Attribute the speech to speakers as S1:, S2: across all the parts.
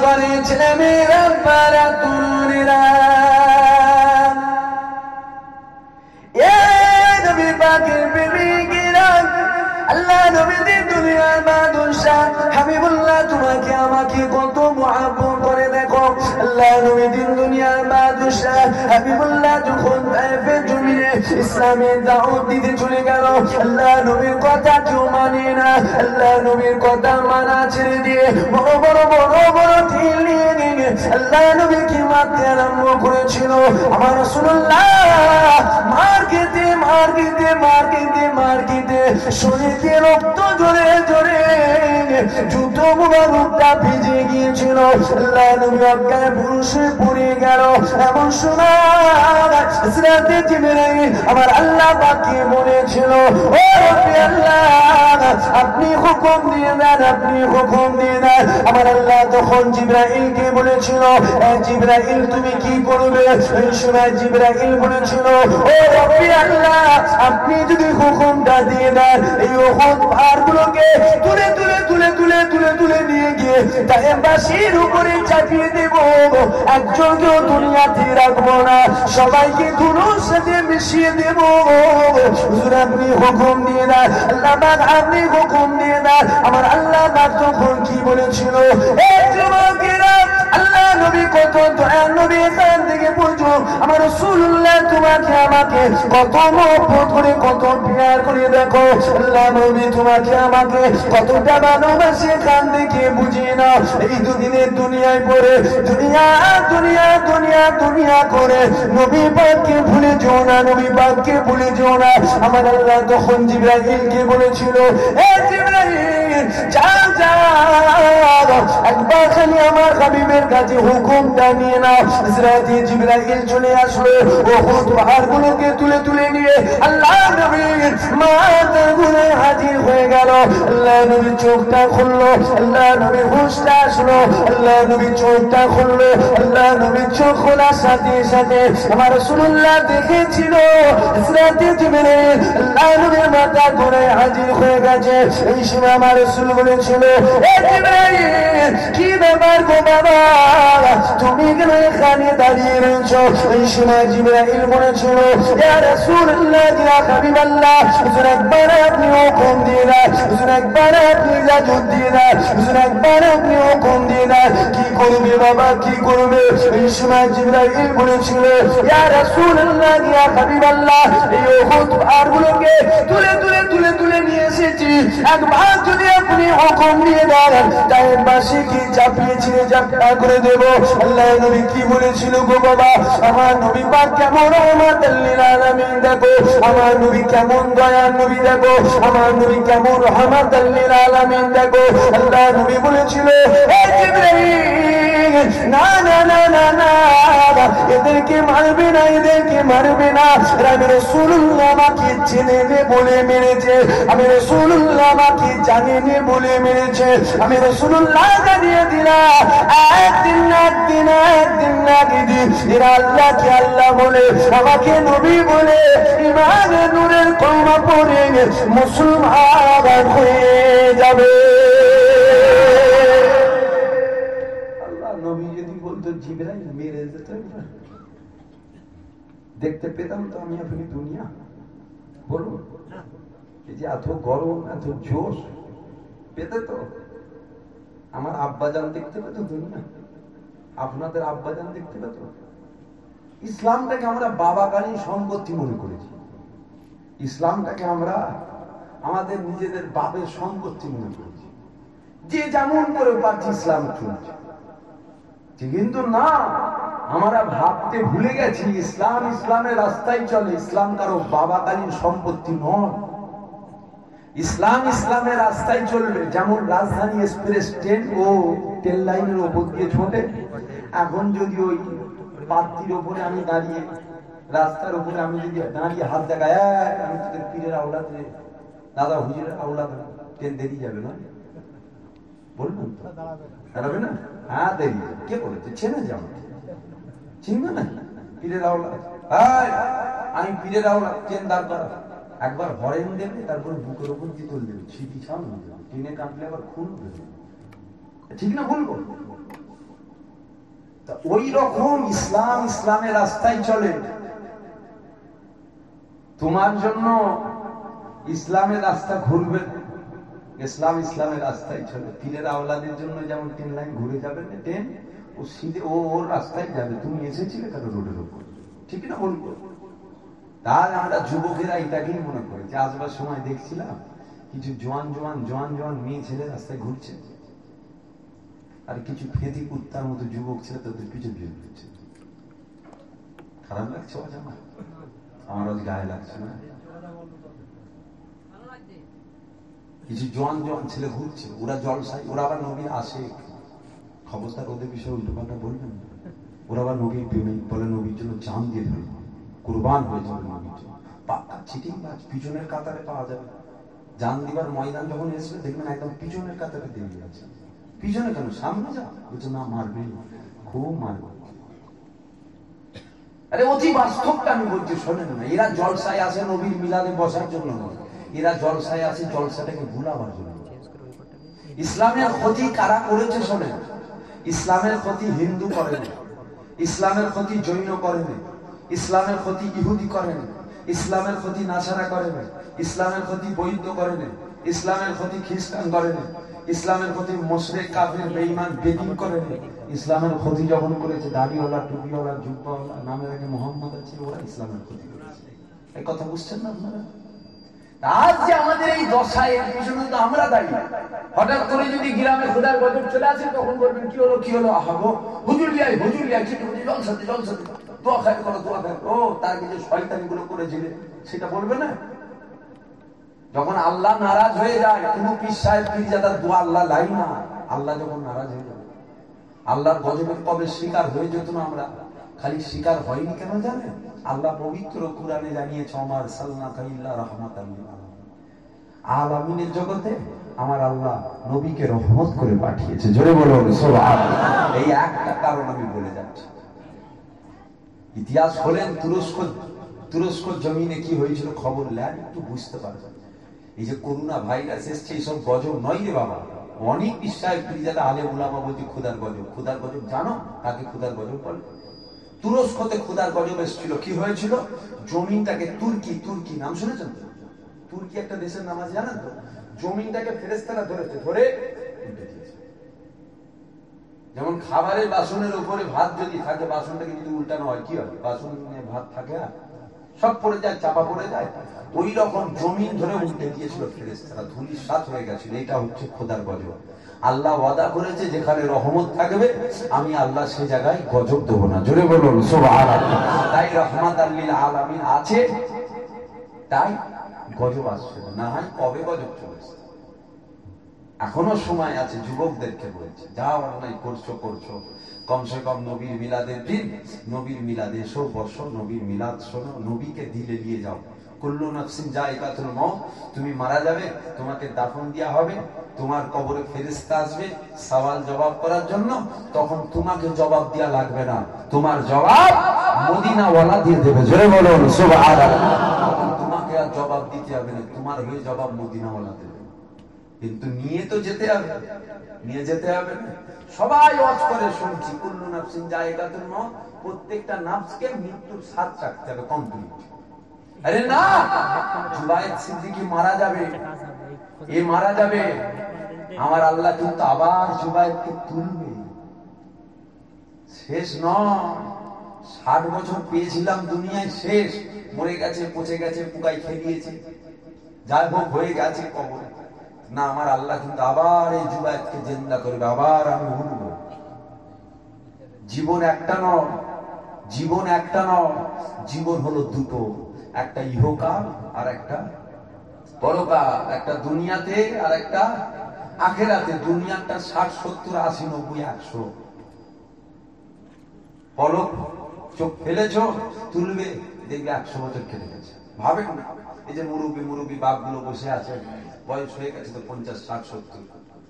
S1: করে ছেলে মেয়েরা পারা তরুণেরা নবী পাকের প্রেমিকেরা আল্লাহ নবীদের দুনিয়ার বাদশা হাবিবুল্লাহ তোমাকে আমাকে কত মুহাব্বত করে দেখো আল্লাহ নবীদের দুনিয়ার বাদশা হাবিবুল্লাহ যখন তায়েফের জমিনে ইসলামের দাওয়াত দিতে চলে গেল আল্লাহ নবীর কথা কেউ মানে না আল্লাহ নবীর কথা মানা ছেড়ে দিয়ে বড় বড় ঢিল নিয়ে নিয়ে আল্লাহ নবীকে মারতে আরম্ভ করেছিল আমার রাসূলুল্লাহ মার খেতে শরীরে রক্ত ঝরে জুতো মুবারকটা ভিজে গিয়েছিল আল্লাহ নবী অজ্ঞান পুরুষে পড়ে গেল এমন সময় হযরতে জিবরাইল আমার আল্লাহ পাককে বলেছিল ও রব্বি আল্লাহ আপনি হুকুম দিয়ে দেন আমার আল্লাহ তখন জিবরাইলকে বলেছিল জিবরাইল তুমি কি করবে এই সময় জিবরাইল বলেছিল ও রব্বি আল্লাহ আপনি যদি হুকুমটা দিয়ে দেন এই উহুদ পাহাড়গুলোকে তুলে নিয়ে গিয়ে তায়েফবাসীর উপরে চাপিয়ে দেব একজনকেও দুনিয়াতে রাখবো না সবাইকে ধুলোর সাথে মিশিয়ে দেব হুজুর আপনি হুকুম দিয়ে দেন আল্লাহ পাক আপনি হুকুম দিয়ে দেন আমার আল্লাহ পাক তখন কি বলেছিল এই যুবকেরা আল্লাহ নবী কত দয়ার নবী এখান থেকে বুঝো আমার রাসূলুল্লাহ তোমাকে আমাকে কত মহব্বত করে কত প্যার করে দেখো আল্লাহ নবী তোমাকে আমাকে কতটা ভালোবাসে এখান থেকে বুঝি না এই দুদিনের দুনিয়ায় পড়ে দুনিয়া করে নবী পাককে ভুলে যেও না আমার আল্লাহ তখন জিবরাইলকে বলেছিল এ জিবরাইল যাও একবার খালি আমার হাবিবের কাছে হুকুমটা নিয়ে নাও হযরতে জিবরাইল চলে আসলো উহুদ পাহাড়গুলোকে তুলে নিয়ে আল্লাহ নবীর মাথায় হাজির হয়ে গেল আল্লাহ নবীর চোখটা খুললো আল্লাহ নবীর হুঁশটা আসলো আল্লাহ নবীর চোখটা খুললো আল্লাহ নবীর চোখ খোলার সাথে আমার রাসূলুল্লাহ দেখেছিল হযরতে জিবরাইল আল্লাহ নবীর মাথা ধরে হাজির হয়ে গেছে এই সময় আমার রাসূল বলেছিল এ জিবরাইল কি ব্যাপার গো বাবা তুমি কেন এখানে দাঁড়িয়ে রয়েছো এই সময় জিবরাইল বলেছিল ইয়া রাসূলুল্লাহ ইয়া হাবিবাল্লাহ হুজুর একবার আপনি হুকুম দিয়ে দেন হুজুর একবার আপনি ইজাজত দিয়ে দেন হুজুর একবার আপনি হুকুম দিয়ে দেন কি করবে বাবা কি করবে এই সময় জিবরাইল বলেছিল ইয়া রাসূলুল্লাহ ইয়া হাবিবাল্লাহ এই উহুদ পাহাড়গুলোকে তুলে নিয়ে এসেছি একবার যদি আপনি হুকুম দিয়ে দেন তায়েফবাসীকে চাপিয়ে ছিঁড়ে জাপটা করে দেব আল্লাহ নবী কি বলেছিল গো বাবা আমার নবী পাক কেমন রহমাতুল লিল আলামিন দেখো আমার নবী কেমন দয়ার নবী দেখো আমার নবী কেমন রহমাতুল লিল আলামিন দেখো আল্লাহ নবী বলেছিল হে জিবরাইল না এদেরকে মারবে না আমি রাসূলুল্লাহ আমাকে চেনে বলে মেরেছে আমি রাসূলুল্লাহ আমাকে জানে বলে মেরেছে আমি রাসূলুল্লাহ জানিয়ে দিলাম একদিন না দিন এরা আল্লাহকে আল্লাহ বলে আমাকে নবী বলে ইমানের নূরের কলমা পড়ে মুসলমান হয়ে যাবে আল্লাহ নবী যদি বলতো জিবরাইল মেরে যেত দেখতে পেতাম তো আমি আপনি দুনিয়া বলুন এই যে এত গরম এত জোশ পেতে তো আমার আব্বাজান দেখতে পেত দুনিয়া আপনাদের আব্বাজান দেখতে পেত ইসলামটাকে আমরা বাবাকালীন সম্পত্তি মনে করেছি ইসলামটাকে আমরা আমাদের নিজেদের বাপের সম্পত্তি মনে করেছি যে যেমন করে পারছি ইসলাম চলছে কিন্তু না আমরা ভাবতে ভুলে গেছি ইসলামের রাস্তায় চলে ইসলাম কারো বাবাকালীন সম্পত্তি নয় ইসলামের রাস্তায় চলবে যেমন রাজধানী এক্সপ্রেস ট্রেন ও ট্রেন লাইনের উপর দিয়ে ছোটে এখন যদি ওই পাত্তির উপরে আমি দাঁড়িয়ে রাস্তার উপরে আমি যদি দাঁড়িয়ে হাত দেখাই আমি তোদের পীরের আওলাদে দাদা হুজুরের আওলাদ ট্রেন দেরি যাবে না বলবেন তো দাঁড়াবে না হ্যাঁ দেরি কে বলেছে চেনে যাবো চিনবে না পীরের আওলাদ আমি পীরের আওলাদ ট্রেন দাঁড় করা একবার হরেন দেবে তারপরে বুকের উপর দিয়ে তুলে দেবে ছিটি ছাড় ট্রেনে কাটলে আবার খুন দেবে ঠিক না বলবো
S2: ওই রকম ইসলাম ইসলামের রাস্তায় চলে। তোমার জন্য ইসলামের রাস্তা ঘুরবে, ইসলাম ইসলামের রাস্তায় চলে। পীরের আওলাদের জন্য যেমন ট্রেন লাইন ঘুরে যাবে না, ট্রেন ও সিধে ওর রাস্তায় যাবে। তুমি এসেছিলে কেন রোডের উপর? ঠিক না বলবো? তার আমরা যুবকেরা এটাকেই মনে করি যে আসবার সময় দেখছিলাম কিছু জোয়ান জোয়ান মেয়ে ছেলে রাস্তায় ঘুরছে, আর কিছু ফেদি কুত্তার মতো যুবক ছেলে তাদের পিছু ঘুরছে। খারাপ লাগছে? আমার আজ গায়ে লাগছে না। কিছু জোয়ান ছেলে ঘুরছে, ওরা জলসাই, ওরা আবার নবীর আসে। খবরদার ওদের বিষয়ে উল্টো পাল্টা বলবেন। ওরা আবার নবীর প্রেমিক, বলে নবীর জন্য জান দিয়ে ধরবে, কুরবান হয়ে যাবে নবীর জন্য। পাক্কা চিটিং বাজ, পিছনের কাতারে পাওয়া যাবে। জান দিবার ময়দান যখন এসবে দেখবেন একদম পিছনের কাতারে দিয়ে আছে। পিছনে কেন, সামনে যা। বলছে না, মারবে, খুব মারবে। আরে অতি বাস্তবটা আমি বলছি, শোনেন না। এরা জলসায় আসে নবীর মিলাদে বসার জন্য নয়, এরা জলসায় আসে জলসাটাকে ভুলাবার জন্য। ইসলামের ক্ষতি কারা করেছে শোনেন। ইসলামের ক্ষতি হিন্দু করেনি, ইসলামের ক্ষতি জৈন করেনি, ইসলামের ক্ষতি ইহুদি করেনি, ইসলামের ক্ষতি নাসারা করেনি, ইসলামের ক্ষতি বৌদ্ধ করেনি, ইসলামের ক্ষতি খ্রিস্টান করেনি, ইসলামের ক্ষতি মুশরিক কাফির বেঈমান বেদিন করেনি। ইসলামের ক্ষতি যখন করেছে দাড়িওয়ালা, টুপিওয়ালা, জুব্বাওয়ালা, নামের আগে মোহাম্মদ আছে, ওরা ইসলামের ক্ষতি করেছে। এই কথা বুঝছেন না আপনারা? আজ যে আমাদের এই দশায়, এর পিছনে তো আমরা দায়ী। হঠাৎ করে যদি গ্রামে খোদার গজব চলে আসে, তখন বলবেন কি হলো আহাগো হুজুর লিয়াই জলসাতে দোয়া খায় করো, দোয়া খায়। ও তার যে শয়তানি গুলো করেছিলেন সেটা বলবে না? যখন আল্লাহ নারাজ হয়ে যায়, কোন পীর সাহেব পীরজাদার দোয়া আল্লাহ লাই না। আল্লাহ যখন নারাজ হয়ে যাবে, আল্লাহর গজবের কবে শিকার হয়ে যেত না আমরা। খালি শিকার হয়নি কেন জানেন? আল্লাহ পবিত্র কুরআনে জানিয়েছে, আমার সাল্লাল্লাহু ইল্লা রাহমাতাল লিল আলামিনের জগতে আমার আল্লাহ নবীকে রহমত করে পাঠিয়েছে। জোরে বলুন সুবহানাল্লাহ। এই একটা কারণ আমি বলে যাচ্ছি। ইতিহাস হলেন তুরস্ক জমিনে কি হয়েছিল খবর নেন, একটু বুঝতে পারবেন। এই যে করোনা ভাইরাস এসছে, এইসব গজব নয় রে বাবা। অনেক বিশ্বাস পীরজাদা আলেম উলামা বলছে খুদার গজব জানো কাকে খুদার গজব বলে? তুরস্কতে খুদার গজব এসেছিল। কি হয়েছিল? জমিনটাকে তুর্কি নাম শুনেছেন তো? তুর্কি একটা দেশের নাম আছে জানেন তো? জমিনটাকে ফেরেশতারা ধরে উল্টে দিয়েছে। যেমন খাবারের বাসনের উপরে ভাত যদি থাকে, বাসনটাকে যদি উল্টানো হয় কি হয়? বাসনে ভাত থাকে আর সব পড়ে যায়, চাপা পড়ে যায়। ওই রকম জমিন ধরে উল্টে দিয়েছিল ফেরেশতারা, ধূলিসাৎ হয়ে গেছিল। এটা হচ্ছে খোদার গজব। আল্লাহ ওয়াদা করেছে যেখানে রহমত থাকবে আমি আল্লাহ সে জায়গায় গজব দেবো না। জোরে বলুন সুবহানাল্লাহ। তাই রহমাতাল লিল আলামিন আছে, তাই গজব আসছে না। হয় কবে গজব চলেছে? এখনো সময় আছে। যুবকদেরকে বলছে, যা অন্যায় করছো কমসে কম নবীর মিলাদের দিন, নবীর মিলাদে এসো, বসো, নবীর মিলাদ শোনো, নবীকে দিলে নিয়ে যাও। কুল্লু নাফসিন যায়কাতুল মউত। তুমি মারা যাবে, তোমাকে দাফন দেওয়া হবে, তোমার কবরে ফেরেশতা আসবে সওয়াল জবাব করার জন্য। তখন তোমাকে জবাব দেওয়া লাগবে না, তোমার জবাব মদিনাওয়ালা দিয়ে দেবে। জোরে বলুন সুবহানাল্লাহ। তোমাকে আর জবাব দিতে হবে না, তোমার হয়ে জবাব মদিনাওয়ালা দেবে। কিন্তু নিয়ে তো যেতে হবে, নিয়ে যেতে হবে না। সবাই ওয়াজ করে শুনছি কুল্লু নাফসিন যায়কাতুল মউত, প্রত্যেকটা নাফসকে মৃত্যুর স্বাদ চাখতে হবে কমপ্লিট। আরে না, জুবায়ের সিদ্দিকী মারা যাবে, এ মারা যাবে, আমার আল্লাহ কিন্তু আবার জুবায়েরকে তুলবে। শেষ নয়, 60 বছর পেয়েছিলাম দুনিয়ায়, শেষ। মরে গেছে, পচে গেছে, পোকায় খেয়ে দিয়েছে, যাই হোক হয়ে গেছে কবরে। না, আমার আল্লাহ কিন্তু আবার এই জুবায়েরকে জিন্দা করবে, আবার আমি উঠব। জীবন একটা নয়, জীবন হলো দুটো, একটা ইহকাল আর একটা পরকাল, একটা দুনিয়াতে আর একটা আখিরাতে। দুনিয়াটা 60, 70, 80, 90, 100। পলক চোখ ফেলেছ, তুলবে, দেখবে 100 বছর কেটে গেছে। ভাবেন না, এই যে মুরব্বী বাপগুলো বসে আছে, বয়স হয়ে গেছে তো 50, 60, 70।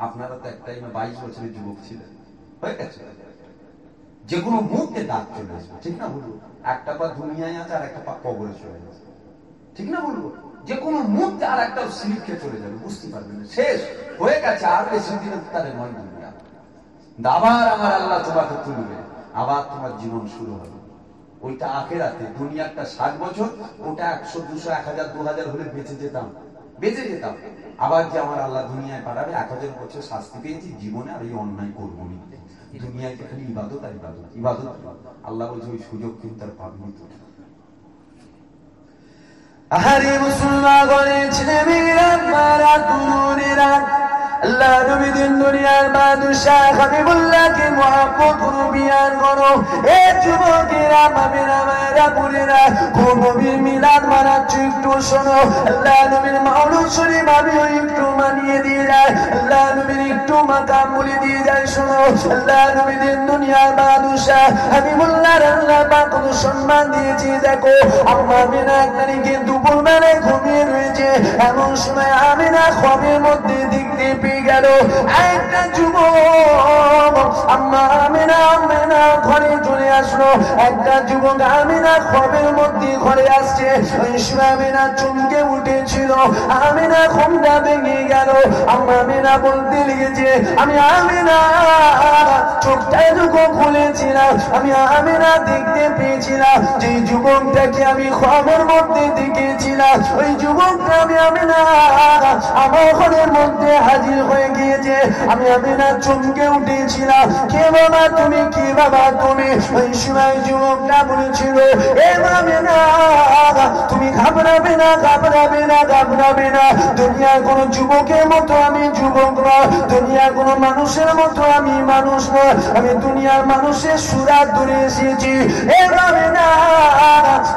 S2: আপনারা তো এক টাইমে 22 বছরের যুবক ছিলেন, হয়ে গেছে। যে কোনো মুহূর্তে দাঁত চলে আসবে, ঠিক না বলবো? একটা পা দুনিয়ায় আছে আর একটা পা কবরে চলে যাচ্ছে, ঠিক না বলবো? যে কোনো মুহূর্তে আর একটা স্লিপ খেয়ে চলে যাবে, বুঝতে পারবেন না, শেষ হয়ে গেছে। আর বেশি দিনের তারে নয় দুনিয়া। আবার আমার আল্লাহ তোমাকে তুলবে, আবার তোমার জীবন শুরু হবে। ওইটা আখেরাতে, দুনিয়াটা 60 বছর, ওটা 100, 200, 1000, 2000 হলে বেঁচে যেতাম। আবার যে আমার আল্লাহ দুনিয়ায় পাঠাবে, 1000 বছর শাস্তি পেয়েছি জীবনে, আর এই অন্যায় করবো নি। দুনিয়ায় খালি ইবাদত আর ইবাদত, ইবাদত। আল্লাহ বলছে ওই সুযোগ কিন্তু আর পাবনি তো।
S1: আহারে মুসলমান ছেলে মেয়েরা, মারা তরুণেরা, আল্লাহ নবী দিন দুনিয়ার বাদশাহ হাবিবুল্লাহকে মুহাব্বত করো, বিয়ার করো। এ যুবকেরা, বাবেরা, মায়েরা, বোনেরা, কোন নবীর মিলাদ মানাচ্ছ একটু শোনো। আল্লাহ নবীর মাওলুদ শরীফ আমিও একটু মানিয়ে দিয়ে যায়, আল্লাহ নবীর একটু মাকাম বলে দিয়ে যায় শোনো। আল্লাহ নবী দিন দুনিয়ার বাদশাহ হাবিবুল্লাহর আল্লাহ পাক কত সম্মান দিয়েছে দেখো। আম্মা আমিনা এক তারিখে দুপুর বেলায় ঘুমিয়ে রয়েছে, এমন সময় আমিনা খ্বাবের মধ্যে দেখতে পেয়ে গেল একটা যুবক আম্মা আমিনা ঘরে চলে আসলো। একটা যুবক আমিনা খ্বাবের মধ্যে ঘরে আসছে। ওই সময় আমিনা চমকে উঠেছিল, আমিনা ঘুমটা ভেঙে গেল। আম্মা আমিনা বলতে লেগেছে, আমি আমিনা চোখটা যখন খুলেছিলাম, আমি আমিনা দেখতে পেয়েছিলাম যে যুবকটাকে আমি খ্বাবের মধ্যে দেখেছিলাম, ওই যুবকটা আমি আমিনা আমার ঘরের মধ্যে হাজির হয়ে গিয়েছে। আমি আমিনা চমকে উঠেছিলাম, কে বাবা তুমি, কি বাবা তুমি? ওই সময় যুবকটা বলেছিল, এ আমিনা তুমি ঘাবড়াবে না, ঘাবড়াবে না, ঘাবড়াবে না। দুনিয়ার কোন যুবকের মতো আমি যুবক নয়, দুনিয়ার কোন মানুষের মতো আমি মানুষ নয়, আমি দুনিয়ার মানুষের সুরাত ধরে এসেছি। এ আমিনা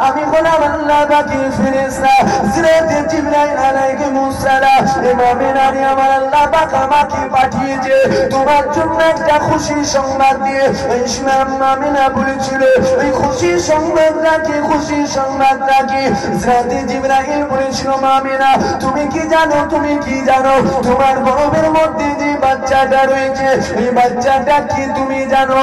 S1: আমি গোলাম আল্লাহ বাকি ফেরেশতা হযরত জিবরাইল আলাইহিস সালাম, এ আমিনা রে আমার আল্লাহ পাক আমাকে পাঠিয়েছে তোমার জন্য একটা খুশি সংবাদ দিয়ে। এই সময় আমিনা বলেছিল, এই খুশি সংবাদটা কি, খুশি সংবাদটা কি? হযরত জিবরাইল বলেছিল, আমিনা তুমি কি জানো, তুমি কি জানো তোমার গর্ভের মধ্যে যে বাচ্চাটা রয়েছে, এই বাচ্চাটা কি তুমি জানো?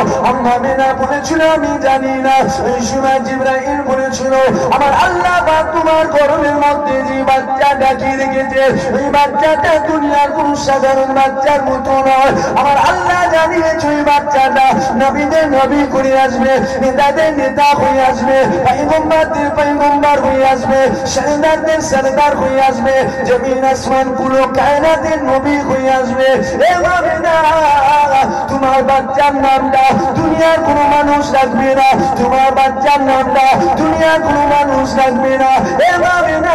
S1: আমিনা বলেছিল, আমি জানি না। এই সময় জিবরাইল বলেছিল, আমার আল্লাহ পাক তোমার গর্ভের মধ্যে যে বাচ্চাটা কি রেখেছে, এই বাচ্চাটা দুনিয়ার কোন সাধারণ বাচ্চার মতো নয়। আমার আল্লাহ জানিয়েছে ওই বাচ্চাটা নবীদের নবী করে আসবে, নেতাদের নেতা হয়ে আসবে, পয়গম্বরদের পয়গম্বর হয়ে আসবে, সরদারদের সরদার হয়ে আসবে, জমিন আসমান পুরো কায়নাতের নবী হয়ে আসবে। এ আমিনা তোমার বাচ্চার নামটা দুনিয়ার কোনো মানুষ রাখবে না, তোমার বাচ্চার নামটা দুনিয়ার কোনো মানুষ রাখবে না। এ আমিনা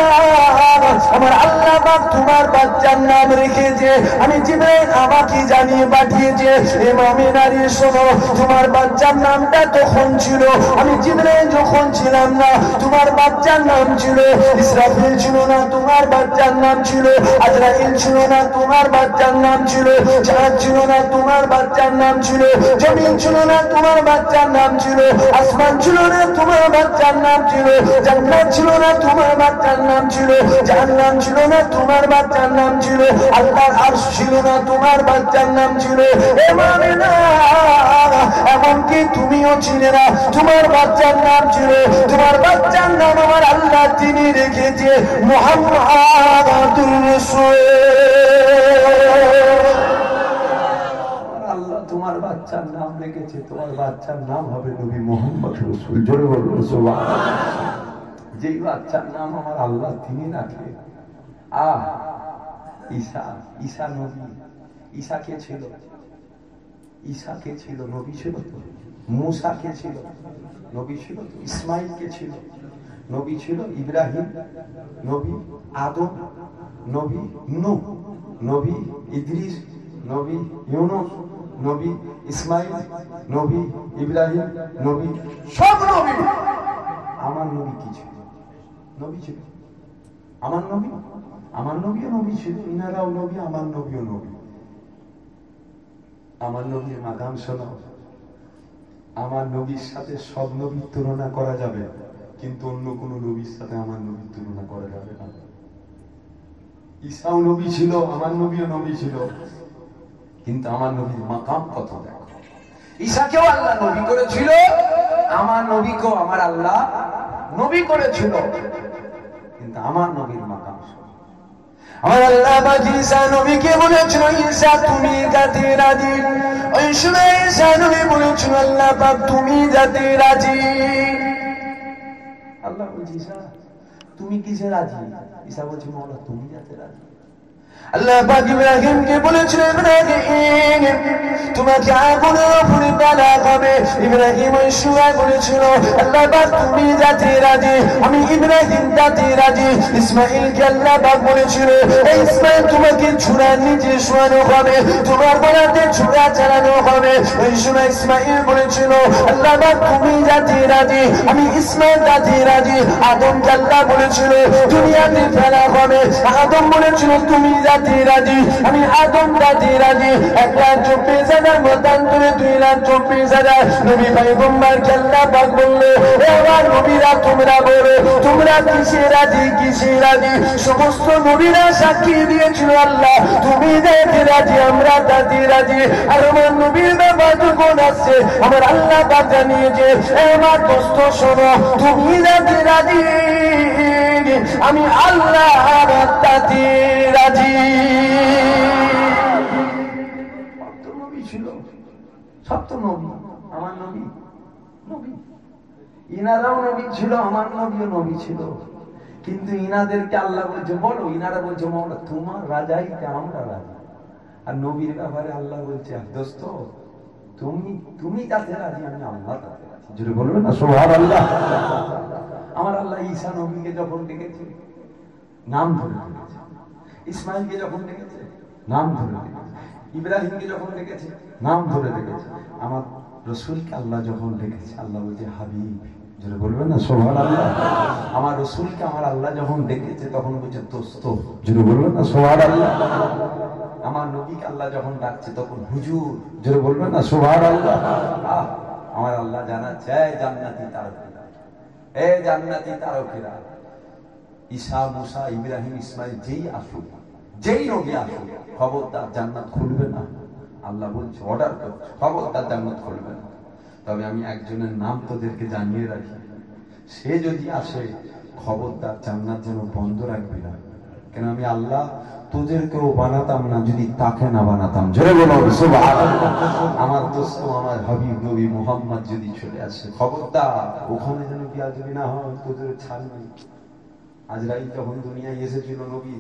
S1: আমার আল্লাহ পাক তোমার বাচ্চার নাম রেখেছে, আমি জিবরাইল আমাকে জানিয়ে পাঠিয়েছে। এ আমিনা রে শোনো, তোমার বাচ্চার নামটা তখন ছিল, আমি জিবরাইল যখন ছিলাম না, তোমার বাচ্চার নাম ছিল ইসরাফিল, ছিল না তোমার বাচ্চার নাম ছিল আজরাইল, ছিল না তোমার বাচ্চার নাম ছিল চাঁদ, ছিল না তোমার বাচ্চার নাম ছিল জমিন, ছিল না তোমার বাচ্চার নাম ছিল আসমান, ছিল না তোমার বাচ্চার নাম ছিল জান্নাত, ছিল না তোমার বাচ্চার নাম ছিল জাহান্নাম, ছিল না তোমার বাচ্চার নাম ছিল আল্লাহর আরশ, ছিল না তোমার বাচ্চার নাম ছিল এ আমিনা। এমনকি তুমিও ছিলে না, তোমার বাচ্চার নাম ছিল, তোমার বাচ্চার নাম আমার আল্লাহ তিনি রেখেছে মুহাম্মাদুর রাসূল।
S2: আল্লাহ তোমার বাচ্চার নাম রেখেছে, তোমার বাচ্চার নাম হবে নবী মুহাম্মদ রাসূল। জোরে বলুন সুবহানাল্লাহ। যেই বাচ্চার নাম আমার আল্লাহ তিনি রাখে। ঈসা, ঈসা নবী। ঈসা কে ছিল? ঈসা কে ছিল? নবী ছিল তো। মুসা কে ছিল? নবী ছিল তো। ইসমাইল কে ছিল? নবী ছিল। ইব্রাহিম নবী, আদম নবী, নূহ নবী, ইদ্রিস নবী, ইউনুস নবী, ইসমাইল নবী, ইব্রাহিম নবী, সব নবী। আমার নবী কি ছিল? নবী ছিল। আমার নবী, আমার নবীও নবী ছিল, ইনারাও নবী, আমার নবীও নবী। আমার নবীর মাকাম শোনাও। আমার নবীর সাথে সব নবীর তুলনা করা যাবে, কিন্তু অন্য কোন নবীর সাথে আমার নবীর তুলনা করা যাবে না। ঈসাও নবী ছিল, আমার নবীও নবী ছিল, কিন্তু আমার নবীর মাকাম কত দেখো। ঈসাকেও আল্লাহ নবী করেছিল, আমার নবীকেও আমার আল্লাহ নবী করেছিল, কিন্তু আমার নবীর মাকাম।
S1: আমার আল্লাহ পাক ঈসা নবীকে বলেছিল, ঈসা তুমি যাতে রাজি। ওই সময় ঈসা নবী বলেছিল, আল্লাহ পাক তুমি যাতে রাজি।
S2: আল্লাহ বলছে ঈসা তুমি কিসে রাজি? ঈসা বলছে মাওলা তুমি যাতে রাজি।
S1: আল্লাহ পাক ইব্রাহিমকে বলেছিল, ইব্রাহিম তোমাকে আগুনের উপরে ফেলা হবে। ইব্রাহিম ওই সময় বলেছিল, আল্লাহ পাক তুমি যাতে রাজি, আমি ইব্রাহিম যাতে রাজি। ইসমাঈলকে আল্লাহ পাক বলেছিল, এই ইসমাঈল তোমাকে ছুরার নিচে শোয়ানো হবে, তোমার গলাতে ছুরা চালানো হবে। ওই সময় ইসমাঈল বলেছিল, আল্লাহ পাক তুমি যাতে রাজি, আমি ইসমাঈল যাতে রাজি। আদমকে আল্লাহ বলেছিল দুনিয়াতে ফেলা হবে, আদম বলেছিল তুমি যাতে রাজি, আমি আদম যাতে রাজি। 1,24,000 মতান্তরে 2,24,000 নবী পয়গম্বরকে আল্লাহ পাক বললো, হে আমার নবীরা তোমরা বলো তোমরা কিসে রাজি, কিসে রাজি? সমস্ত নবীরা সাক্ষী দিয়েছিল, আল্লাহ তুমি যাতে রাজি, আমরা যাতে রাজি। আর আমার নবীর ব্যাপার যখন আসছে, আমার আল্লাহ পাক জানিয়েছে, আমার দোস্ত শোনো, তুমি যাতে রাজি, আমি আল্লাহ তাতে রাজি।
S2: নবী ছিল, সব তো নবী, আমার নবী নবী, ইনারাও নবী ছিল, আমার নবীও নবী ছিল। কিন্তু ইনাদেরকে আল্লাহ বলছে বলো, ইনারা বলছে মাওলা তোমার রাজাইতে আমরা রাজা। আর নবীর ব্যাপারে আল্লাহ বলছে দোস্ত তুমি তুমি যাতে রাজি, আমি আল্লাহ তাতে রাজি। জোরে বলবেন না সুবহানাল্লাহ। আমার আল্লাহ ঈসা নবীকে যখন ডেকেছে নাম ধরে ডেকেছে, ইসমাঈলকে যখন ডেকেছে নাম ধরে ডেকেছে, ইব্রাহিমকে যখন ডেকেছে নাম ধরে ডেকেছে। আমার রসুলকে আল্লাহ যখন ডেকেছে, আল্লাহ বলছে হাবিব। জোরে বলবেন না সুবহানাল্লাহ। আমার রসুলকে আমার আল্লাহ যখন ডেকেছে তখন বলছে দোস্ত। জোরে বলবেন না সুবহানাল্লাহ। আমার নবীকে আল্লাহ যখন ডাকছে তখন হুজুর। জোরে বলবেন না সুবহানাল্লাহ। আমার আল্লাহ জানাচ্ছে জান্নাতি তারকেরা, এ জান্নাতি তারকেরা, ঈসা মুসা ইব্রাহিম ইসমাইল যেই আসুক, যেই নবী আসুক, খবরদার জান্নাত খুলবে না। আল্লাহ বলছে অর্ডার করছে খবরদার জান্নাত খুলবে না। তবে আমি একজনের নাম তোদেরকে জানিয়ে রাখি, সে যদি আসে খবরদার জান্নাত যেন বন্ধ রাখবি না। কেন আমি আল্লাহ তোদেরকেও বানাতাম না যদি তাকে না বানাতাম। জোরে বলো সুবহানাল্লাহ। আমার দোস্ত আমার হাবিব নবী মুহাম্মদ যদি চলে আসে খবরদার ওখানে যেন বিয়াদবি না হয়, তোদের ছাড় নাই। আজরাইল যখন দুনিয়ায় এসেছিল নবী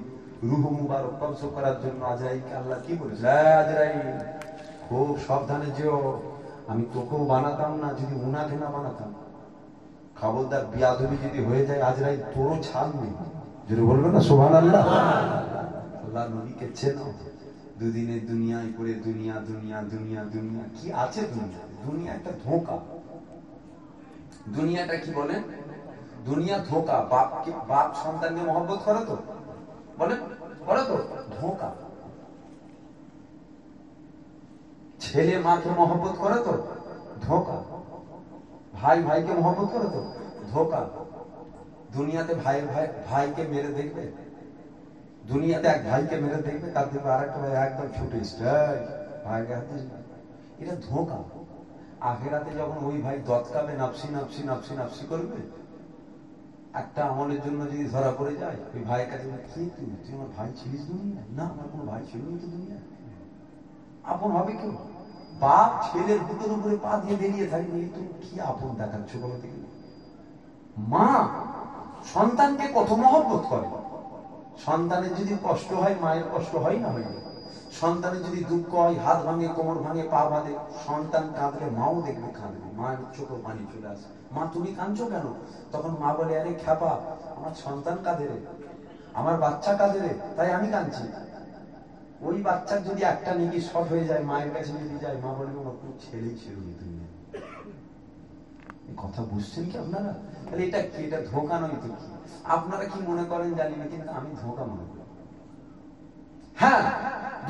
S2: রূহ মুবারক কবজ করার জন্য, আজরাইলকে আল্লাহ কি বলেছিল, আজরাইল খুব সাবধানে যেও, আমি তোকেও বানাতাম না যদি উনাকে না বানাতাম। খবরদার বিয়াদবি যদি হয়ে যায় আজরাইল তোরও ছাড় নেই। যদি বলবে না সুবহানাল্লাহ। আল্লাহ নবীকে চেনো। দুদিনের দুনিয়ায় পড়ে দুনিয়া দুনিয়া দুনিয়া দুনিয়া কি আছে? দুনিয়া দুনিয়া একটা ধোঁকা। দুনিয়াটা কি বলে? দুনিয়া ধোঁকা। বাপকে বাপ সন্তানকে মহব্বত করে তো, বলে করে তো, ধোঁকা। ছেলে মাকে মহব্বত করে তো, ধোঁকা। ভাই ভাইকে মহব্বত করে তো, ধোঁকা। দুনিয়াতে ভাই ভাই ভাইকে মেরে দেখবে, দুনিয়াতে এক ভাইকে মেরে দেখবে, তার থেকে আরেকটা ভাই একদম ছুটে এসছে ভাইকে হাতে, এটা ধোঁকা। আখেরাতে যখন ওই ভাই দতকাবে নাফসি নাফসি নাফসি নাফসি করবে, একটা আমলের জন্য যদি ধরা পড়ে যায়, ওই ভাইয়ের কাছে কি তুই তুই আমার ভাই ছিলিস দুনিয়ায়? না, আমার কোনো ভাই ছিল না তো দুনিয়ায়। আপন হবে কেউ? বাপ ছেলের বুকের উপরে পা দিয়ে বেরিয়ে থাকবে, তুমি কি আপন দেখাচ্ছ বলো দেখি? মা সন্তানকে কত মহব্বত করে। সন্তানের যদি কষ্ট হয় মায়ের কষ্ট হয় না হয়? সন্তানের যদি দুঃখ হয়, হাত ভাঙে কোমর ভাঙে পা ভাঙে, সন্তান কাঁদলে মাও দেখবে কাঁদবে, মায়ের চোখে পানি চলে আসে। মা তুমি কাঁদছো কেন? তখন মা বলে আরে খ্যাপা আমার সন্তান কাঁদে রে, আমার বাচ্চা কাঁদে রে, তাই আমি কাঁদছি। ওই বাচ্চার যদি একটা নাকি শর্ট হয়ে যায়, মায়ের কাছে যদি যায়, মা বলে আমার কোনো ছেলেই ছিল না তুমি। কথা বুঝছেন কি আপনারা? তাহলে এটা কি? এটা ধোঁকা নয় তো কি? আপনারা কি মনে করেন জানি না, কিন্তু আমি ধোঁকা মনে করি। হ্যাঁ,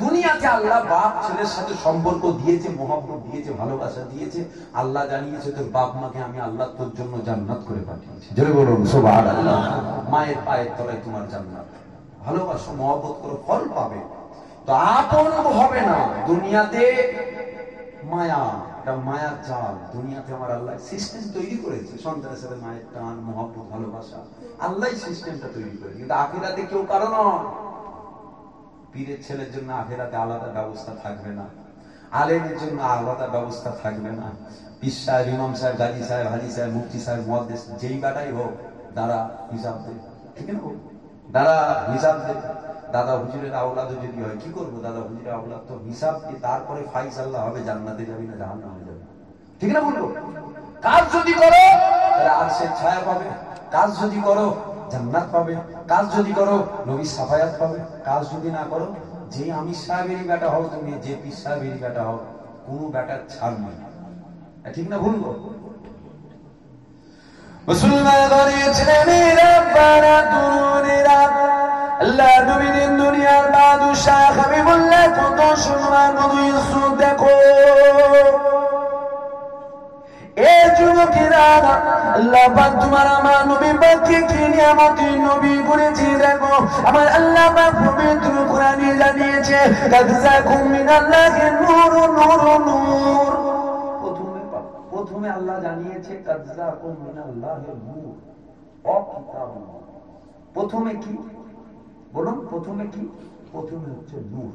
S2: দুনিয়াতে আল্লাহ বাপ ছেলের সাথে সম্পর্ক দিয়েছে, মহব্বত দিয়েছে, ভালোবাসা দিয়েছে। আল্লাহ জানিয়েছে তোর বাপ মাকে আমি আল্লাহ তোর জন্য জান্নাত করে পাঠিয়েছি। জোরে বলুন সুবহানাল্লাহ। মায়ের পায়ের তলায় তোমার জান্নাত। ভালোবাসো, মহব্বত করো, ফল পাবে। তো আপন হবে না দুনিয়াতে। মায়া, এটা মায়ার জাল। দুনিয়াতে আমার আল্লাহ সিস্টেম তৈরি করেছে, সন্তানের সাথে মায়ের টান, মহব্বত, ভালোবাসা, আল্লাহ সিস্টেমটা তৈরি করেছে। কিন্তু আখিরাতে কেউ কারো নয়। পীরের ছেলের জন্য আখেরাতে আলাদা ব্যবস্থা থাকবে না, আলেমের জন্য আলাদা ব্যবস্থা থাকবে না। পীর সাহেব, ইমাম সাহেব, গাজী সাহেব, হাজি সাহেব, মুফতি সাহেব, মুহাদ্দিস, যেই বেটাই হোক, দাদা হিসাব দে, ঠিক না? দাদা হিসাব দে। দাদা হুজুরের আওলাদও যদি হয়, কি করবো? দাদা হুজুরের আওলাদ তো হিসাব দিয়ে তারপরে ফাইসাল্লাহ হবে, জান্নাতে যাবি না জাহান্নামে যাবে, ঠিক না বলবো? কাজ যদি করো তাহলে আরশের ছায়া পাবে, কাজ যদি করো জান্নাত পাবে, কাজ যদি করো নবীর সাফায়াত পাবে। কাজ যদি না করো, যে আমির সাহেবেরই বেটা হও তুমি, যে পীর সাহেবেরই বেটা হও, কোনো বেটার ছাড় নেই, ঠিক না ভুলবো?
S1: মুসলমান ছেলেমেয়েরা, বারা তরুণেরা, আল্লাহ নবীর দুনিয়ার বাদশাহ হাবিবুল্লাহ কত সম্মান ইউসুফ দেখো। এ যুবকেরা, আল্লাহ পাক তোমার আমার নবী পাককে কি নিয়ামতি নবী করেছে দেখো। আমার আল্লাহ পাক পবিত্র কোরআনে জানিয়েছে, কাযযাকুম মিনাল্লাহি নূরুন নূরুন নূর।
S2: প্রথমে আল্লাহ জানিয়েছে কাযযাকুম মিনাল্লাহি নূর ওয়া কিতাবুন। প্রথমে কি বলুন? প্রথমে কি? প্রথমে হচ্ছে নূর।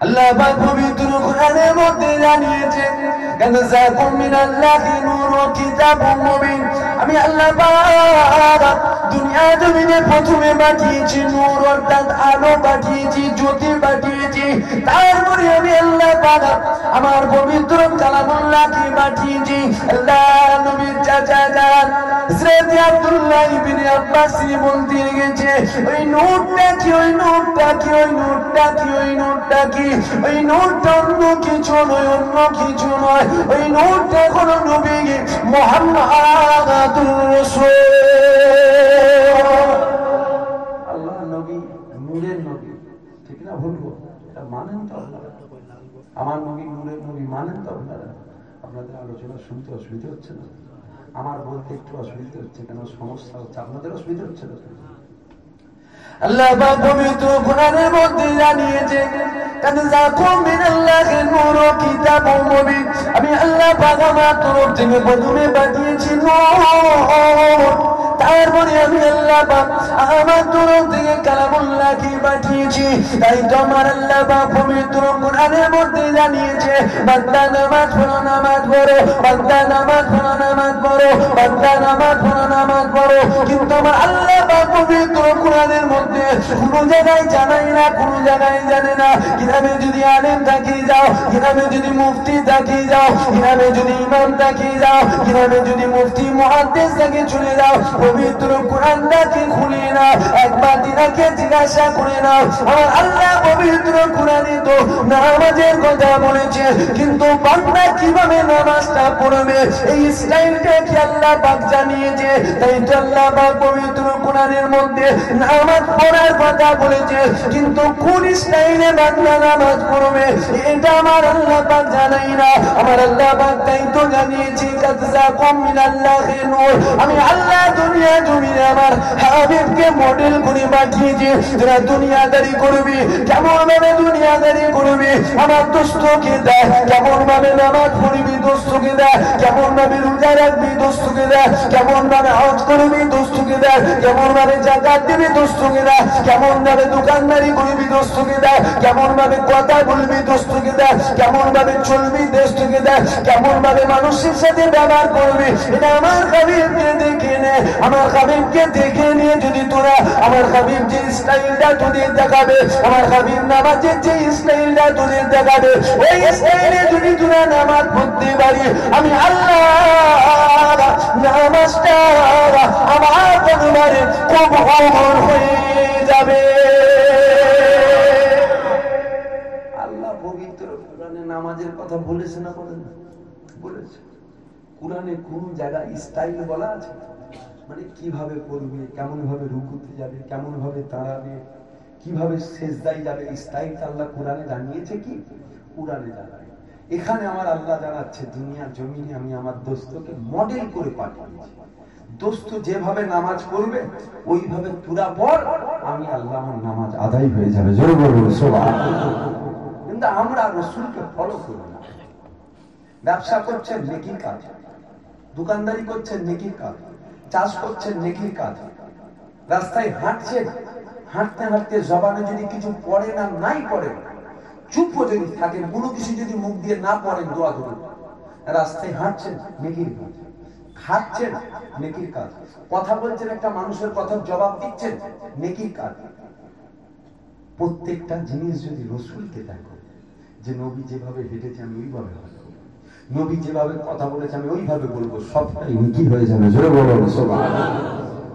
S1: আল্লাহ পাক পবিত্র কোরআনের মধ্যে জানিয়েছে, কাযযাকুম মিনাল্লাহি নূর ওয়া কিতাবুম মুবিন। আমি আল্লাহ পাক দুনিয়া জমিনে প্রথমে পাঠিয়েছি নূর, অর্থাৎ আলো পাঠিয়েছি, জ্যোতি পাঠিয়েছি। তারপরে আমি আল্লাহ পাক আমার পবিত্র কালামুল্লাহকে পাঠিয়েছি। আল্লাহ নবীর চাচা যান হযরত আব্দুল্লাহ ইবনে আব্বাস বলতে গেছে, ওই নূরটা কি, ওই নূরটা কি, ওই নূরটা কি, ওই নূরটা কি? ওই নূরটা অন্য কিছু নয়, অন্য কিছু নয়। ওই নূরটা হলো নবী মুহাম্মাদুর রাসূল।
S2: আল্লাহ নবী নূরের নবী, ঠিক না ভুলবো? এটা মানেন তো আপনারা? আমার নবী নূরের নবী মানেন তো আপনারা? আপনাদের আলোচনা শুনতে অসুবিধা হচ্ছে না? আমার বলতে একটু অসুবিধা হচ্ছে, কেন সমস্যা হচ্ছে? আপনাদের অসুবিধা হচ্ছে না?
S1: আল্লাহ পাক পবিত্র কোরআনের মধ্যে জানিয়েছে, কাযযাকুম মিনাল্লাহি নূর ওয়া কিতাবুম মুবিন। আমি আল্লাহ পাক আমার তরফ থেকে প্রথমে পাঠিয়েছি নূর, তারপরে আমি আল্লাহ পাক আমার তরফ থেকে কালামুল্লাহকে পাঠিয়েছি। তাই তো আমার আল্লাহ পাক পবিত্র কোরআনের মধ্যে জানিয়েছে, বান্দা নামাজ পড়ো, নামাজ পড়ো, বান্দা নামাজ পড়ো, নামাজ পড়ো, বান্দা নামাজ পড়ো, নামাজ পড়ো। কিন্তু আমার আল্লাহ পাক পবিত্র কোরআনের মধ্যে কোনো জায়গায় জানাই না, কোনো জায়গায় জানে না। কিভাবে যদি আলেম থাকিয়ে যাও, কিভাবে যদি মুফতি থাকিয়ে যাও, কিভাবে যদি ইমাম থাকিয়ে যাও, কিভাবে যদি মুফতি মুহাদ্দিস থেকে চলে যাও, পবিত্র কোরআনটাকে খুলে না, একবার দিনাকে জিজ্ঞাসা করে নাও। আমার আল্লাহ পবিত্র কোরআনে তো নামাজের কথা বলেছে, কিন্তু বান্দা কিভাবে নামাজটা পড়বে এই স্টাইলটা কি আল্লাহ পাক জানিয়েছে। তাই তো আল্লাহ পাক পবিত্র কোরআনের মধ্যে নামাজ পড়ার কথা বলেছে, কিন্তু কোন স্টাইলে বান্দা নামাজ পড়বে এটা আমার আল্লাহ পাক জানাই না। আমার আল্লাহ পাক তাই তো জানিয়েছে, কাযযাকুম মিনাল্লাহি নূর। আমি আল্লাহ দুনিয়া জমিনে আমার হাবিবকে মডেল করে পাঠিয়েছি, যারা দুনিয়াদারি করবি, কেমন ভাবে দুনিয়াদারি করবি আমার দোস্তকে দেয়, কেমন ভাবে নামাজ পড়বি দোস্তকে দেয়, কেমন ভাবে রোজা রাখবি দোস্তকে দেয়, কেমন ভাবে হজ করবি দোস্তকে দেয়, কেমন ভাবে যাকাত দিবি দোস্তকে দেয়, কেমন ভাবে দোকানদারি করবি দোস্তকে দেয়, কেমন ভাবে কথা বলবি দোস্তকে দেয়, কেমন ভাবে চলবি দোস্তকে দেয়, কেমন ভাবে মানুষের সাথে ব্যবহার করবি এটা আমার হাবিবকে দেখে নে। আমার হাবিবকে দেখে নিয়ে যদি তোরা আমার হাবিব যে স্টাইলটা তোদের দেখাবে, আমার হাবিব নামাজের যে স্টাইলটা তোদের দেখাবে, ওই স্টাইলে যদি তোরা নামাজ পড়তে পারি, আমি আল্লাহ নামাজটা আমার পরিবারে কবুল হয়ে যাবে।
S2: আল্লাহ পবিত্র কোরআনে নামাজের কথা বলেছে না বলেন? বলেছে। কোরআনে কোন জায়গায় স্টাইল বলা আছে? মানে কিভাবে পড়বে, কেমন ভাবে রুকুতে যাবে, কেমন ভাবে দাঁড়াবে, কিভাবে সেজদায় যাবে, স্টাইলটা আল্লাহ কোরআনে জানিয়েছে। কি কোরআনে জানায়? এখানে আমার আল্লাহ জানাচ্ছে, দুনিয়ার জমিনে আমি আমার দোস্তকে মডেল করে পাঠিয়েছি। দোস্ত যেভাবে নামাজ পড়বে ওইভাবে পুরা পড়, আমি আল্লাহ আমার নামাজ আদায় হয়ে যাবে। জোরে বলুন সুবহানাল্লাহ। কিন্তু আমরা রাসূলকে ফলো করি না। ব্যবসা করছেন নেকির কাজ, দোকানদারি করছেন নেকির কাজ, চাষ করছেন নেকির কাজ, রাস্তায় হাঁটছেন, হাঁটতে হাঁটতে জবানে যদি কিছু পড়ে না নাই পড়ে, চুপও যদি থাকেন, কোনো কিছু যদি মুখ দিয়ে না পড়েন, দোয়া করুন। রাস্তায় হাঁটছেন, নেকির কাজ। খাচ্ছেন, নেকির কাজ। কথা বলছেন, একটা মানুষের কথার জবাব দিচ্ছেন, নেকির কাজ। প্রত্যেকটা জিনিস যদি রসুলকে দেখো, যে নবী যেভাবে হেঁটেছে আমি ওইভাবে হাঁটবো, নবী যেভাবে কথা বলেছে আমি ওইভাবে বলবো, সবটাই নেকি হয়ে যাবে। জোরে বলো সুবহানাল্লাহ।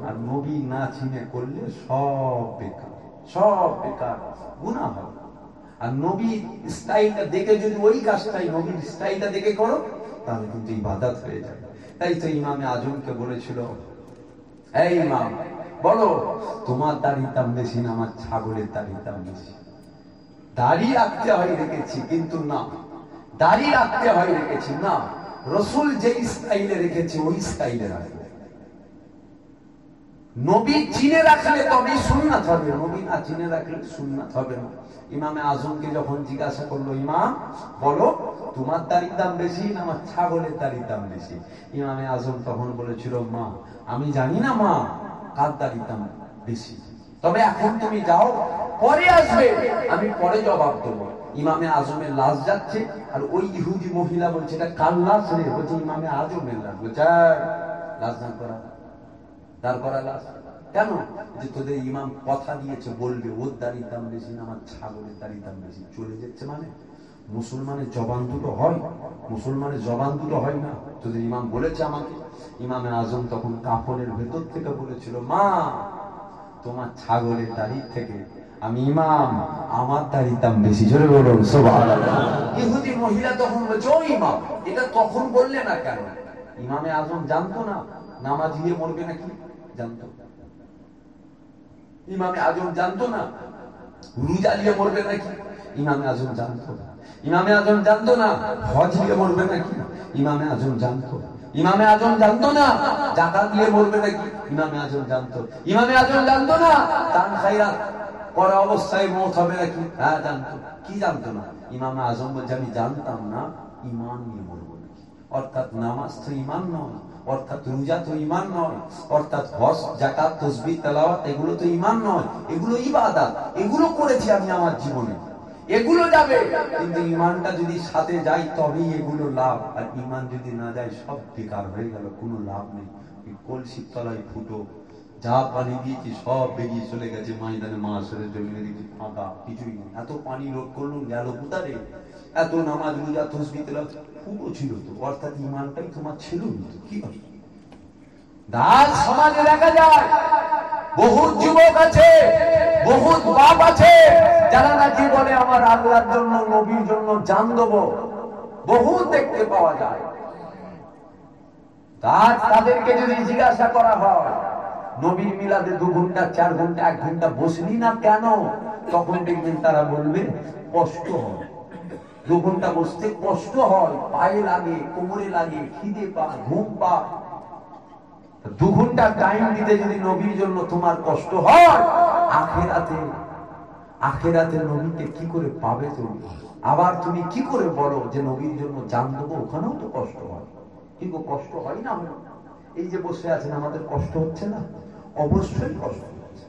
S2: আর নবী না চিনে করলে সব বেকার, সব বেকার, গুনাহ হবে। আর নবীর স্টাইলটা দেখে যদি ওই কাজটাই নবীর স্টাইলটা দেখে করো, তাহলে কিন্তু ইবাদত হয়ে যাবে। তাই তো ইমামে আজমকে বলেছিল, এই ইমাম বলো, তোমার দাড়ির দাম বেশি না আমার ছাগলের দাড়ির দাম বেশি? দাড়ি রাখতে হয় রেখেছি, কিন্তু না, দাড়ি রাখতে হয় রেখেছি না, রসুল যে স্টাইলে রেখেছে ওই স্টাইলে রাখবে। নবী চিনে রাখলে তবেই সুন্নাত হবে, নবী না চিনে রাখলে সুন্নাত হবে না। ইমামে আজমকে যখন জিজ্ঞাসা করলো, ইমাম বলো, তোমার দাড়ির দাম বেশি না আমার ছাগলের দাড়ির দাম বেশি? ইমামে আজম তখন বলেছিল, মা আমি জানি না মা কার দাড়ির দাম বেশি, তবে এখন তুমি যাও, পরে আসবে, আমি পরে জবাব দেবো। ইমামে আজমের লাশ যাচ্ছে, আর ওই ইহুদি মহিলা বলছে, এটা কার লাশ রে? বলছে ইমামে আজমের লাশ। বলছে লাশ দাঁড় করা, দাঁড় করা লাশ। কেন? যে তোদের ইমাম কথা দিয়েছে, বলবে ওর দাড়ির দাম বেশি না আমার ছাগলের দাড়ির দাম বেশি। চলে যাচ্ছে মানে মুসলমানের জবান দুটো হয়, মুসলমানের জবান দুটো হয় না। তোদের ইমাম বলেছে আমাকে। ইমামে আজম তখন কাফনের ভেতর থেকে বলেছিল, মা তোমার ছাগলের দাড়ির থেকে আমি ইমাম, আমার দাড়ির দাম বেশি। জোরে বলুন সুবহানাল্লাহ। ইহুদি মহিলা তখন বলছে, ও ইমাম এটা তখন বললে না কেন? ইমামে আজম জানতো না নামাজ নিয়ে মরবে নাকি? জানতো। ইমামে আজম জানতো না রোজা নিয়ে মরবে নাকি? ইমামে আজম জানতো না। ইমামে আজম জানতো না হজ নিয়ে মরবে নাকি? ইমামে আজম জানতো। ইমামে আজম জানতো না যাকাত নিয়ে মরবে নাকি? ইমামে আজম জানতো। ইমামে আজম জানতো না দান খায়রাত করা অবস্থায় মওত হবে নাকি? হ্যাঁ জানতো। কি জানতো না? ইমামে আজম বলছে, আমি জানতাম না ঈমান নিয়ে মরবো নাকি। অর্থাৎ নামাজ তো ঈমান নয়, অর্থাৎ রোজা তো ঈমান নয়, অর্থাৎ হজ যাকাত তাসবিহ তেলাওয়াত এগুলো তো ঈমান নয়, এগুলো ইবাদত। এগুলো করেছি আমি আমার জীবনে, এগুলো যাবে, কিন্তু ঈমানটা যদি সাথে যায় তবেই এগুলো লাভ। আর ঈমান যদি না যায় সব বেকার হয়ে গেল, কোনো লাভ নেই। কলসির তলায় ফুটো, যা পানি দিয়েছি সব বেরিয়ে চলে গেছে ময়দানে, মাশারের জমিনে দেখি ফাঁকা, কিছুই নেই। এত পানি রোধ করলো, গেল কোথায়? এত নামাজ রোজা তাসবিহ তেলাওয়াত ফুটো ছিল তো, অর্থাৎ ঈমানটাই তোমার ছিল না। কি হবে? আজ সমাজে দেখা যায় বহুত যুবক আছে, বহুত বাপ আছে, যারা নাকি বলে আমার আল্লাহর জন্য নবীর জন্য জান দেবো। বহুত দেখতে পাওয়া যায়। তাদেরকে যদি জিজ্ঞাসা করা হয় নবীর মিলাদে 2 ঘন্টা 4 ঘন্টা 1 ঘন্টা বসলি না কেন, তখন দেখবেন তারা বলবে কষ্ট হয়। 2 ঘন্টা বসতে কষ্ট হয়, পায়ে লাগে, কোমরে লাগে, খিদে পায়, ঘুম পায়। 2 ঘন্টা টাইম দিতে যদি নবীর জন্য তোমার কষ্ট হয়, আখেরাতে নবীকে কি করে পাবে তুমি? আবার তুমি কি করে বলো যে নবীর জন্য জান দেবো? ওখানেও তো কষ্ট হয়। কিন্তু কষ্ট হয় না? এই যে বসে আছেন, আমাদের কষ্ট হচ্ছে না? অবশ্যই কষ্ট হচ্ছে।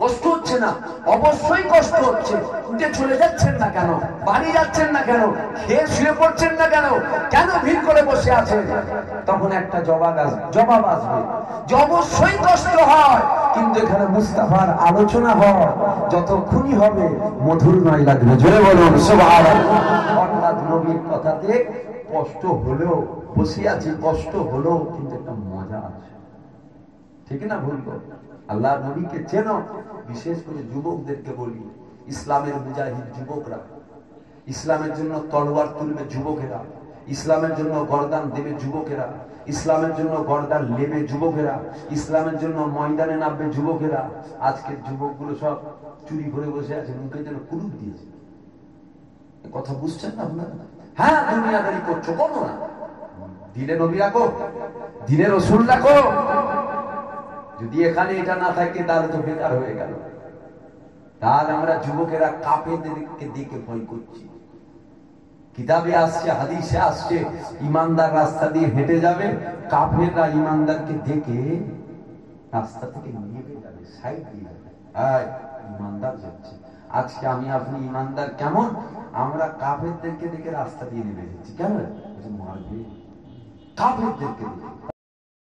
S2: কষ্ট হচ্ছে না? অবশ্যই কষ্ট হচ্ছে। উঠে চলে যাচ্ছেন না কেন? বাড়ি যাচ্ছেন না কেন? খেয়ে শুয়ে পড়ছেন না কেন? কেন ভিড় করে বসে আছেন? তখন একটা জবাব আসবে যে অবশ্যই কষ্ট হয়, কিন্তু এখানে মুস্তাফার আলোচনা হয়, যতক্ষণই হবে মধুর নয় লাগবে। জোরে বলুন সুবহানাল্লাহ। অর্থাৎ নবীর কথাতে কষ্ট হলেও বসে আছি, কষ্ট হলেও কিন্তু একটা মজা আছে। ঠিক না? ভুল করো। আল্লাহ নবীকে চেনো। বিশেষ করে যুবকদেরকে বলি, ইসলামের মুজাহিদ যুবকরা, ইসলামের জন্য তলোয়ার তুলবে যুবকেরা, ইসলামের জন্য গর্দান দেবে যুবকেরা, ইসলামের জন্য গর্দান নেবে যুবকেরা, ইসলামের জন্য ময়দানে নামবে যুবকেরা। আজকের যুবকগুলো সব চুরি করে বসে আছে, মুখে যেন কুলুপ দিয়েছে। কথা বুঝছেন না আপনারা? হ্যাঁ, দুনিয়াদারি করছো, করো না। দিলে নবী রাখো, দিলে রসুল রাখো। যদি এখানে এটা না থাকে তাহলে তো বেকার হয়ে গেল। তাহলে আমরা যুবকেরা কাফেরদেরকে দেখে ভয় করছি। কিতাবে আসছে, হাদিসে আসছে, ইমানদার রাস্তা দিয়ে হেঁটে যাবে, কাফেররা ইমানদারকে দেখে রাস্তা থেকে নেমে যাবে, সাইড দিয়ে যাবে। ইমানদার যাচ্ছে। আজকে আমি আপনি ইমানদার কেমন? আমরা কাফেরদেরকে দেখে রাস্তা দিয়ে নেমে যাচ্ছি। কেন? মারবে কাফেরদেরকে দেখে।